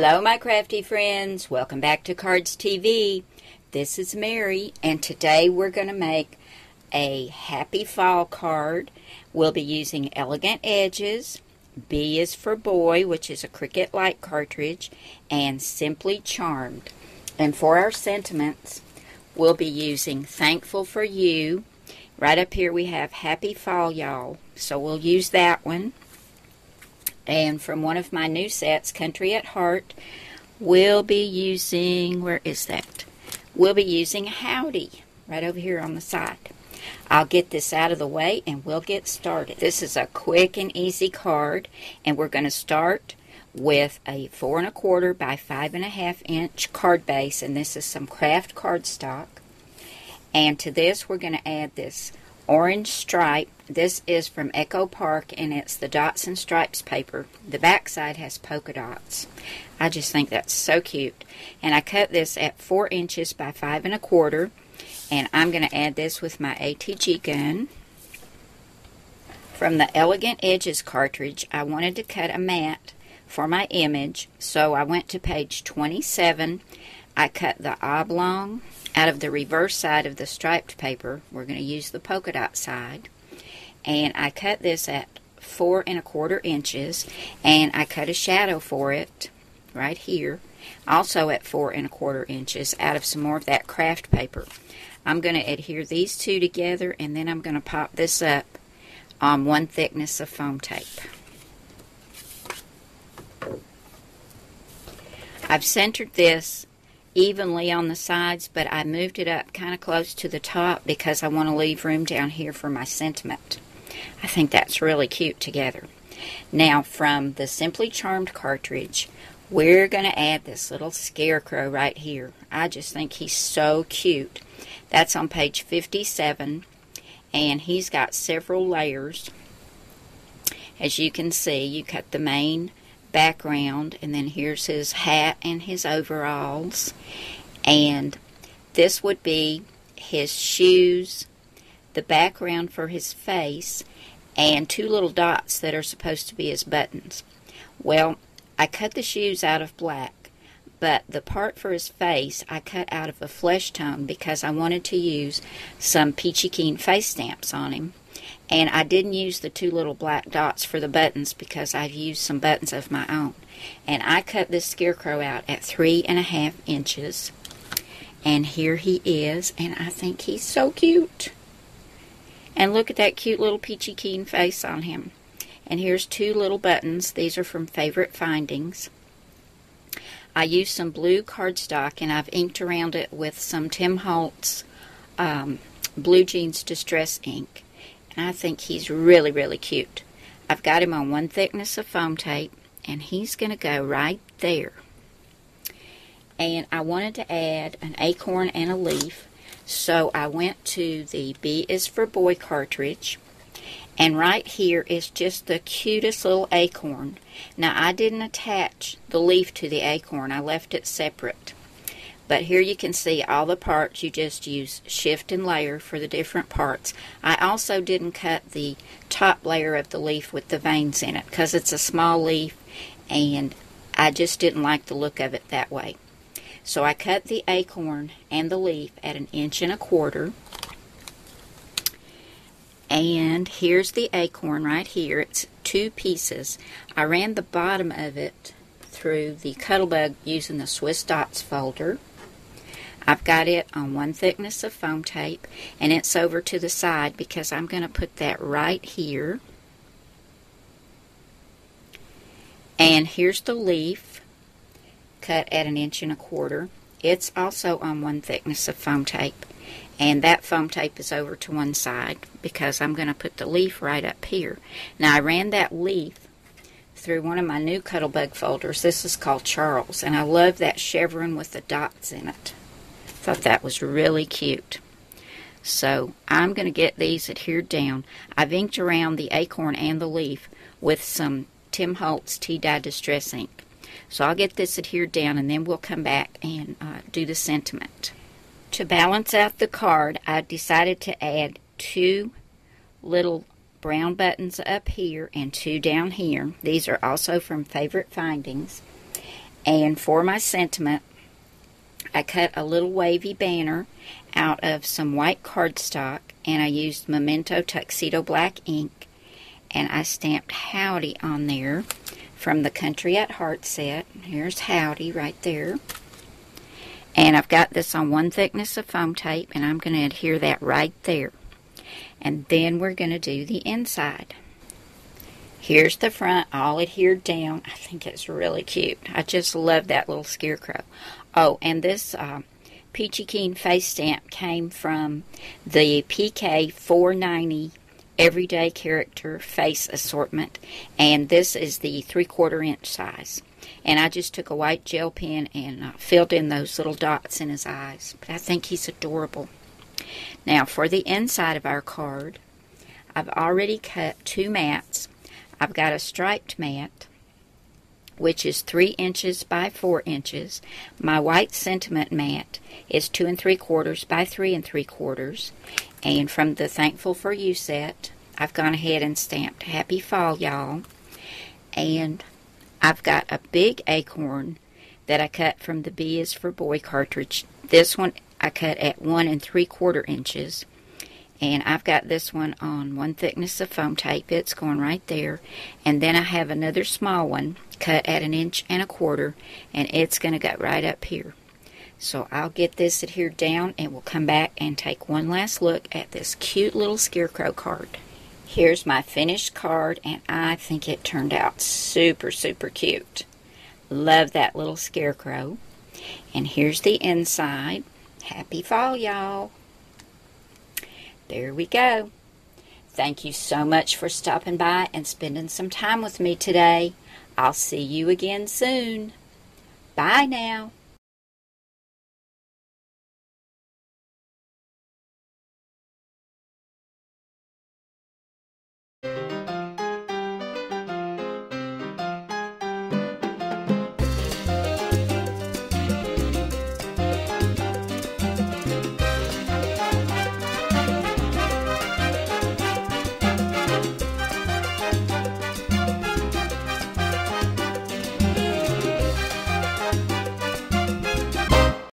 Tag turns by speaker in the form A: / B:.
A: Hello my crafty friends, welcome back to Cardz TV. This is Mary and today we're going to make a happy fall card. We'll be using Elegant Edges, B is for Boy, which is a Cricut light cartridge, and Simply Charmed. And for our sentiments, we'll be using Thankful for You. Right up here we have Happy Fall Y'all, so we'll use that one. And from one of my new sets, Country at Heart, we'll be using, where is that? We'll be using Howdy, right over here on the side. I'll get this out of the way and we'll get started. This is a quick and easy card, and we're going to start with a 4 1/4 by 5.5 inch card base, and this is some craft cardstock. And to this, we're going to add this orange stripe. This is from Echo Park, and it's the Dots and Stripes paper. The back side has polka dots. I just think that's so cute. And I cut this at 4 inches by 5 1/4, and I'm going to add this with my ATG gun. From the Elegant Edges cartridge, I wanted to cut a mat for my image, so I went to page 27. I cut the oblong out of the reverse side of the striped paper. We're going to use the polka dot side. And I cut this at 4 1/4 inches, and I cut a shadow for it right here, also at 4 1/4 inches, out of some more of that craft paper. I'm going to adhere these two together, and then I'm going to pop this up on 1 thickness of foam tape. I've centered this evenly on the sides, but I moved it up kind of close to the top because I want to leave room down here for my sentiment. I think that's really cute together. Now, from the Simply Charmed cartridge, we're going to add this little scarecrow right here. I just think he's so cute. That's on page 57, and he's got several layers. As you can see, you cut the main background, and then here's his hat and his overalls, and this would be his shoes, the background for his face, and 2 little dots that are supposed to be his buttons. Well, I cut the shoes out of black, but the part for his face I cut out of a flesh tone because I wanted to use some peachy keen face stamps on him. And I didn't use the 2 little black dots for the buttons because I've used some buttons of my own. And I cut this scarecrow out at 3 1/2 inches. And here he is, and I think he's so cute. And look at that cute little peachy keen face on him. And here's 2 little buttons. These are from Favorite Findings. I used some blue cardstock, and I've inked around it with some Tim Holtz Blue Jeans Distress ink. And I think he's really, really cute. I've got him on 1 thickness of foam tape, and he's going to go right there. And I wanted to add an acorn and a leaf, so I went to the B is for Boy cartridge, and right here is just the cutest little acorn. Now, I didn't attach the leaf to the acorn. I left it separate. But here you can see all the parts. You just use shift and layer for the different parts. I also didn't cut the top layer of the leaf with the veins in it because it's a small leaf, and I just didn't like the look of it that way. So I cut the acorn and the leaf at 1 1/4 inches. And here's the acorn right here. It's 2 pieces. I ran the bottom of it through the Cuttlebug using the Swiss Dots folder. I've got it on 1 thickness of foam tape, and it's over to the side because I'm going to put that right here. And here's the leaf, cut at 1 1/4 inches. It's also on 1 thickness of foam tape, and that foam tape is over to one side because I'm going to put the leaf right up here. Now, I ran that leaf through one of my new Cuttlebug folders. This is called Charles, and I love that chevron with the dots in it. Thought that was really cute. So I'm going to get these adhered down. I've inked around the acorn and the leaf with some Tim Holtz Tea-Dye Distress ink. So I'll get this adhered down, and then we'll come back and do the sentiment. To balance out the card, I decided to add 2 little brown buttons up here and 2 down here. These are also from Favorite Findings. And for my sentiment, I cut a little wavy banner out of some white cardstock, and I used Memento Tuxedo Black ink, and I stamped Howdy on there from the Country at Heart set. Here's Howdy right there. And I've got this on 1 thickness of foam tape, and I'm going to adhere that right there. And then we're going to do the inside. Here's the front, all adhered down. I think it's really cute. I just love that little scarecrow. Oh, and this Peachy Keen face stamp came from the PK 490 Everyday Character Face Assortment. And this is the 3/4 inch size. And I just took a white gel pen and filled in those little dots in his eyes. But I think he's adorable. Now, for the inside of our card, I've already cut 2 mats. I've got a striped mat, which is 3 inches by 4 inches. My white sentiment mat is 2 3/4 by 3 3/4. And from the Thankful for You set, I've gone ahead and stamped Happy Fall, y'all. And I've got a big acorn that I cut from the B is for Boy cartridge. This one I cut at 1 3/4 inches. And I've got this one on 1 thickness of foam tape. It's going right there. And then I have another small one cut at 1 1/4 inches, and it's going to go right up here. So I'll get this adhered down, and we'll come back and take one last look at this cute little scarecrow card. Here's my finished card, and I think it turned out super, super cute. Love that little scarecrow. And here's the inside. Happy fall, y'all. There we go. Thank you so much for stopping by and spending some time with me today. I'll see you again soon. Bye now.